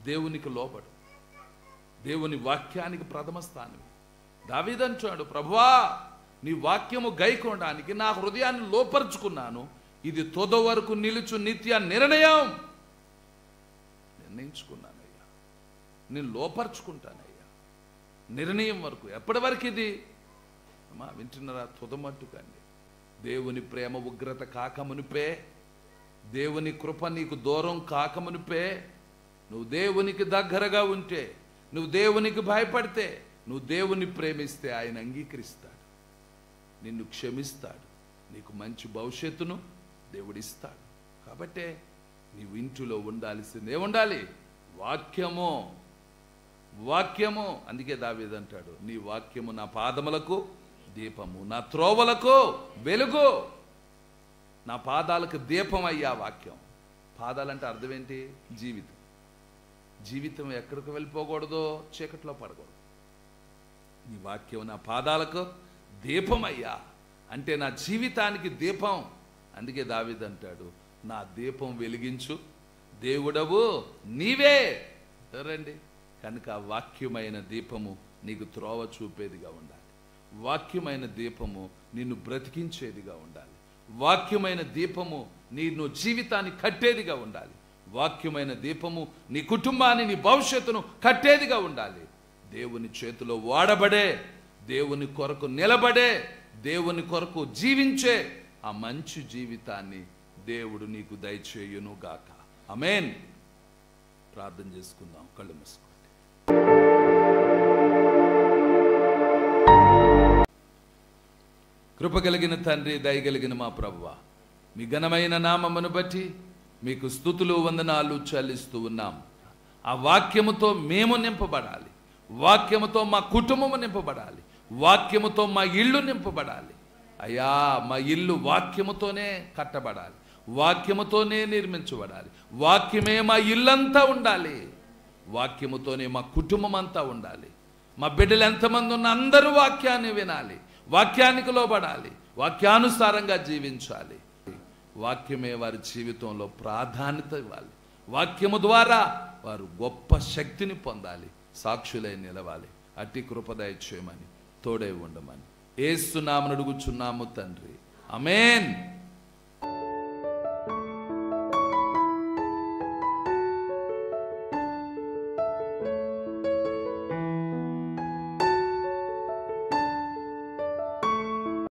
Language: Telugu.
దేవునికి లోబడు, దేవుని వాక్యానికి ప్రథమ స్థానం. దావీదు అంటాడు, ప్రభువా నీ వాక్యము గైకొనడానికి నా హృదయాన్ని లోపరుచుకున్నాను, ఇది తొద వరకు నిలుచు నిత్య నిర్ణయించుకున్నానయ్యా, నేను లోపరుచుకుంటానయ్యా. నిర్ణయం వరకు, ఎప్పటి వరకు ఇది అమ్మా వింటున్నారా? తుదమట్టుకండి. దేవుని ప్రేమ ఉగ్రత కాకమునిపే, దేవుని కృప నీకు దూరం కాకమునిపే, నువ్వు దేవునికి దగ్గరగా ఉంటే, నువ్వు దేవునికి భయపడితే, నువ్వు దేవుని ప్రేమిస్తే ఆయన అంగీకరిస్తాడు, నిన్ను క్షమిస్తాడు, నీకు మంచి భవిష్యత్తును దేవుడిస్తాడు. కాబట్టే నీవు ఇంటిలో ఉండాల్సిందే ఉండాలి వాక్యము. వాక్యము. అందుకే దావీదు అంటాడు, నీ వాక్యము నా పాదములకు దీపము, నా త్రోవలకు వెలుగు. నా పాదాలకు దీపం అయ్యా వాక్యం. పాదాలంటే అర్థం ఏంటి? జీవితం. జీవితం ఎక్కడికి వెళ్ళిపోకూడదో, చీకట్లో పడకూడదు. నీ వాక్యం నా పాదాలకు దీపం అయ్యా అంటే నా జీవితానికి దీపం. అందుకే దావీదు అంటాడు, నా దీపం వెలిగించు దేవుడవు నీవే. రండి. కనుక వాక్యమైన దీపము నీకు త్రోవ చూపేదిగా ఉండాలి. వాక్యమైన దీపము నిన్ను బ్రతికించేదిగా ఉండాలి. వాక్యమైన దీపము నిన్ను జీవితాన్ని కట్టేదిగా ఉండాలి. వాక్యమైన దీపము నీ కుటుంబాన్ని, నీ భవిష్యత్తును కట్టేదిగా ఉండాలి. దేవుని చేతిలో వాడబడే, దేవుని కొరకు నిలబడే, దేవుని కొరకు జీవించే ఆ మంచి జీవితాన్ని దేవుడు నీకు దయచేయును గాక. ఆమేన్. ప్రార్థన చేసుకుందాం. కళ్ళు మూసుకోండి. కృప కలిగిన తండ్రి, దయగలిగిన మా ప్రభువా, మీ ఘనమైన నామమును బట్టి మీకు స్తుతులు వందనాలు చెల్లిస్తూ ఉన్నాం. ఆ వాక్యముతో మేము నింపబడాలి, వాక్యముతో మా కుటుంబము నింపబడాలి, వాక్యముతో మా ఇల్లు నింపబడాలి. అయ్యా, మా ఇల్లు వాక్యముతోనే కట్టబడాలి, వాక్యముతోనే నిర్మించబడాలి. వాక్యమే మా ఇల్లంతా ఉండాలి, వాక్యముతోనే మా కుటుంబం అంతా ఉండాలి. మా బిడ్డలు ఎంతమంది ఉన్న అందరూ వాక్యాన్ని వినాలి, వాక్యానికి లోబడాలి, వాక్యానుసారంగా జీవించాలి. వాక్యమే వారి జీవితంలో ప్రాధాన్యత ఇవ్వాలి. వాక్యము ద్వారా వారు గొప్ప శక్తిని పొందాలి, సాక్షులై నిలవాలి. అట్టి కృప దయచేయమని, తోడై ఉండమని యేసు నామమున అడుగుచున్నాము తండ్రి. ఆమేన్.